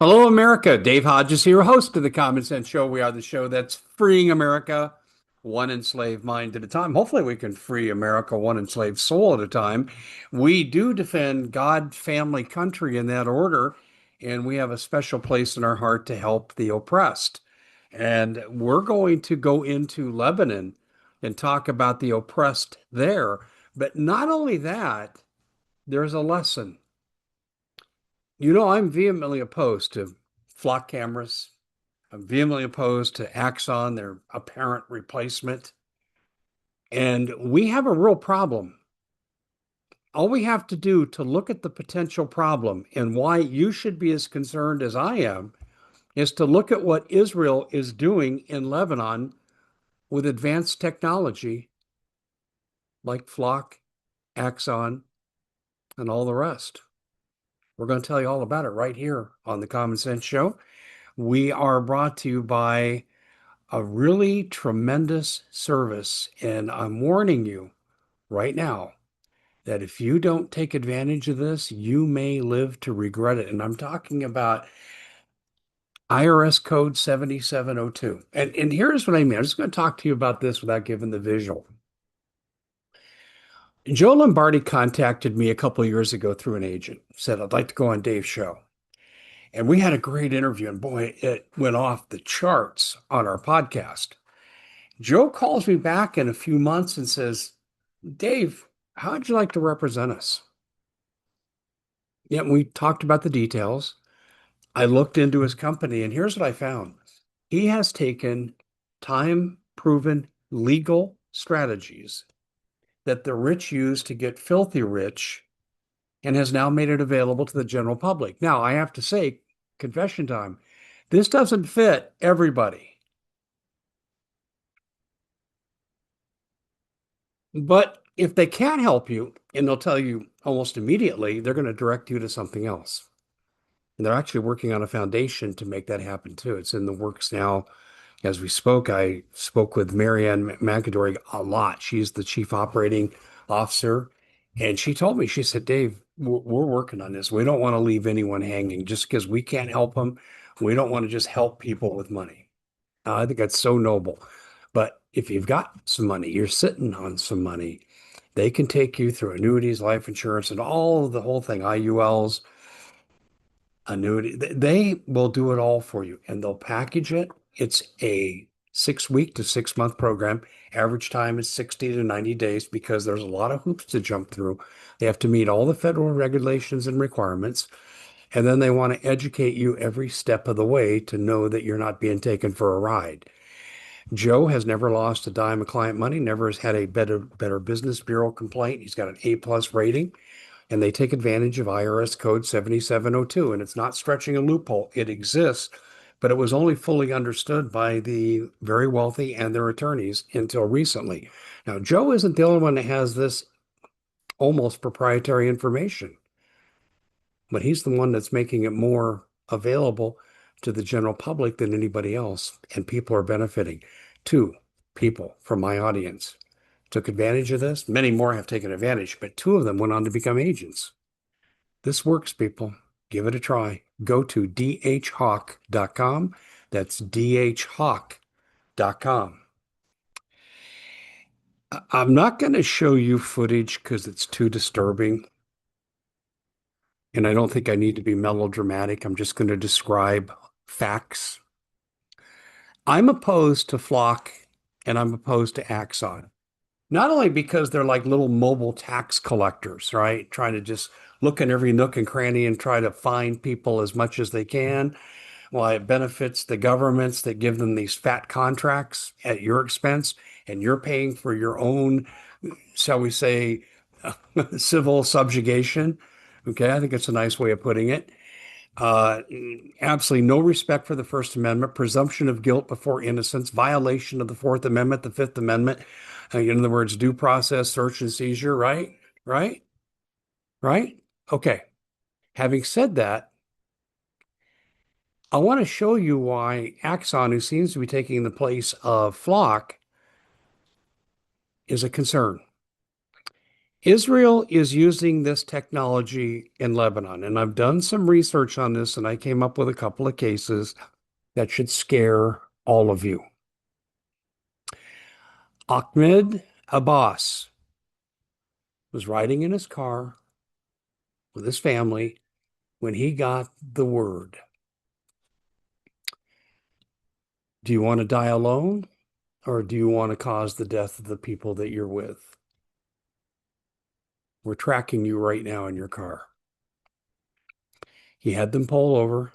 Hello, America. Dave Hodges here, host of the Common Sense Show. We are the show that's freeing America one enslaved mind at a time. Hopefully, we can free America one enslaved soul at a time. We do defend God, family, country in that order, and we have a special place in our heart to help the oppressed. And we're going to go into Lebanon and talk about the oppressed there. But not only that, there's a lesson. I'm vehemently opposed to flock cameras. I'm vehemently opposed to Axon, their apparent replacement. And we have a real problem. All we have to do to look at the potential problem and why you should be as concerned as I am is to look at what Israel is doing in Lebanon with advanced technology like Flock, Axon, and all the rest. We're going to tell you all about it right here on the Common Sense Show. We are brought to you by a really tremendous service. And I'm warning you right now that if you don't take advantage of this, you may live to regret it. And I'm talking about IRS code 7702. And here's what I mean. I'm just going to talk to you about this without giving the visual. Joe Lombardi contacted me a couple of years ago through an agent, said, I'd like to go on Dave's show. And we had a great interview, and boy, it went off the charts on our podcast. Joe calls me back in a few months and says, Dave, how'd you like to represent us? Yeah, we talked about the details. I looked into his company, and here's what I found. He has taken time-proven legal strategies that the rich use to get filthy rich and has now made it available to the general public. Now, I have to say, confession time, this doesn't fit everybody. But if they can't help you, and they'll tell you almost immediately, they're going to direct you to something else. And they're actually working on a foundation to make that happen too. It's in the works now. As we spoke, I spoke with Marianne McAdory a lot. She's the chief operating officer. And she told me, she said, Dave, we're working on this. We don't want to leave anyone hanging just because we can't help them. We don't want to just help people with money. I think that's so noble. But if you've got some money, you're sitting on some money, they can take you through annuities, life insurance, and all of the whole thing, IULs, annuity. They will do it all for you and they'll package it. It's a 6 week to 6 month program. Average time is 60 to 90 days because there's a lot of hoops to jump through. They have to meet all the federal regulations and requirements. And then they want to educate you every step of the way to know that you're not being taken for a ride. Joe has never lost a dime of client money, never has had a Better Business Bureau complaint. He's got an A+ rating, and they take advantage of IRS code 7702. And it's not stretching a loophole. It exists, but it was only fully understood by the very wealthy and their attorneys until recently. Now, Joe isn't the only one that has this almost proprietary information, but he's the one that's making it more available to the general public than anybody else. And people are benefiting. Two people from my audience took advantage of this. Many more have taken advantage, but two of them went on to become agents. This works, people. Give it a try. Go to dhawk.com. That's dhawk.com. I'm not going to show you footage because it's too disturbing. And I don't think I need to be melodramatic. I'm just going to describe facts. I'm opposed to Flock and I'm opposed to Axon. Not only because they're like little mobile tax collectors, right? Trying to just look in every nook and cranny and try to find people as much as they can. Why it benefits the governments that give them these fat contracts at your expense, and you're paying for your own, shall we say, civil subjugation. Okay, I think it's a nice way of putting it. Uh, Absolutely no respect for the First Amendment, presumption of guilt before innocence, violation of the Fourth Amendment, the Fifth Amendment. In other words, due process, search and seizure, right? Right? Right? Okay. Having said that, I want to show you why Axon, who seems to be taking the place of Flock, is a concern. Israel is using this technology in Lebanon, and I've done some research on this, and I came up with a couple of cases that should scare all of you. Ahmed Abbas was riding in his car with his family when he got the word, do you want to die alone or do you want to cause the death of the people that you're with? We're tracking you right now in your car. He had them pull over.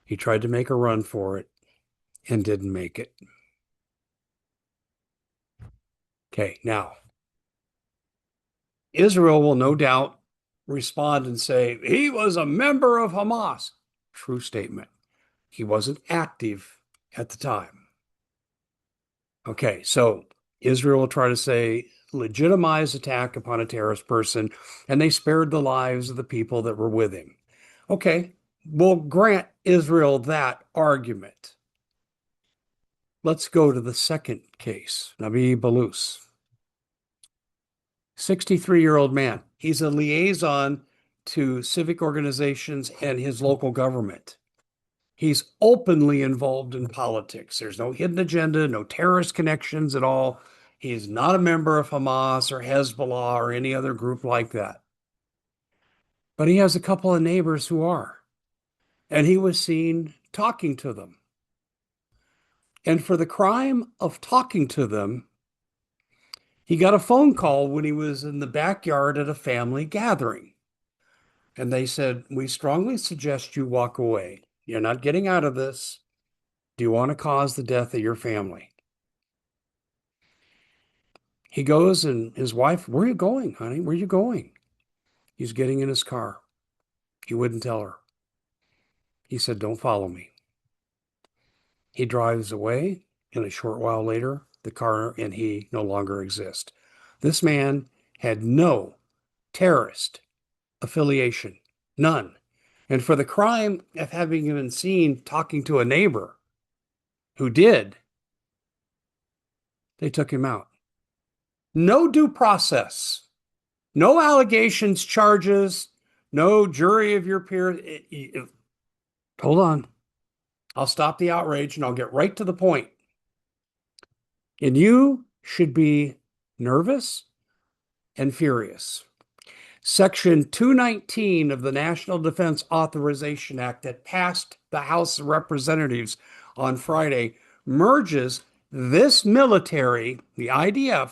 He tried to make a run for it and didn't make it. Okay, now Israel will no doubt respond and say, he was a member of Hamas. True statement. He wasn't active at the time. Okay, so Israel will try to say legitimized attack upon a terrorist person, and they spared the lives of the people that were with him. Okay, we'll grant Israel that argument. Let's go to the second case, Nabi Balous. 63-year-old man. He's a liaison to civic organizations and his local government. He's openly involved in politics. There's no hidden agenda, no terrorist connections at all. He's not a member of Hamas or Hezbollah or any other group like that. But he has a couple of neighbors who are. And he was seen talking to them. And for the crime of talking to them, he got a phone call when he was in the backyard at a family gathering. And they said, we strongly suggest you walk away. You're not getting out of this. Do you want to cause the death of your family? He goes and his wife, where are you going, honey? Where are you going? He's getting in his car. He wouldn't tell her. He said, don't follow me. He drives away, and a short while later, the car and he no longer exist. This man had no terrorist affiliation, none. And for the crime of having been seen talking to a neighbor who did, they took him out. No due process, no allegations, charges, no jury of your peers. Hold on. I'll stop the outrage and I'll get right to the point. And you should be nervous and furious. Section 219 of the National Defense Authorization Act that passed the House of Representatives on Friday merges this military, the IDF,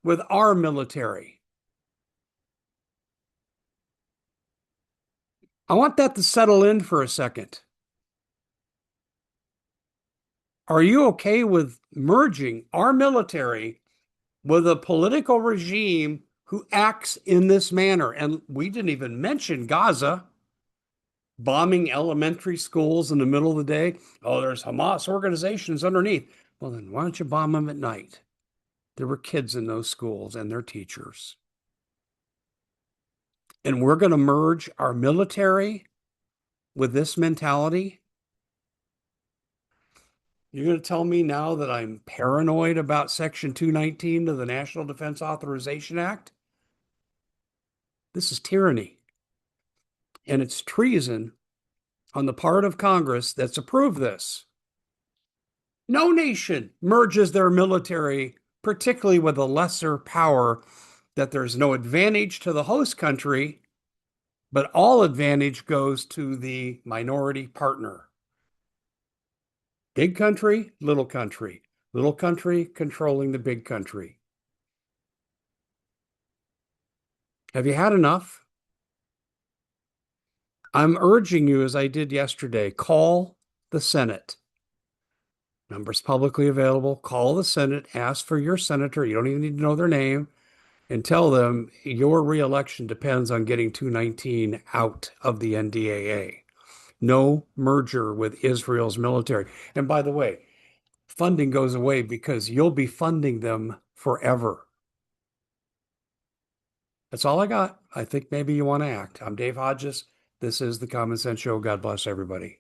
with our military. I want that to settle in for a second. Are you okay with merging our military with a political regime who acts in this manner? And we didn't even mention Gaza bombing elementary schools in the middle of the day. Oh, there's Hamas organizations underneath. Well, then why don't you bomb them at night? There were kids in those schools and their teachers. And we're going to merge our military with this mentality? You're going to tell me now that I'm paranoid about Section 219 of the National Defense Authorization Act? This is tyranny. And it's treason on the part of Congress that's approved this. No nation merges their military, particularly with a lesser power, that there's no advantage to the host country, but all advantage goes to the minority partner. Big country, little country. Little country controlling the big country. Have you had enough? I'm urging you, as I did yesterday, call the Senate. Numbers publicly available. Call the Senate, ask for your senator. You don't even need to know their name, and tell them your reelection depends on getting 219 out of the NDAA. No merger with Israel's military. And by the way, funding goes away because you'll be funding them forever. That's all I got. I think maybe you want to act. I'm Dave Hodges. This is the Common Sense Show. God bless everybody.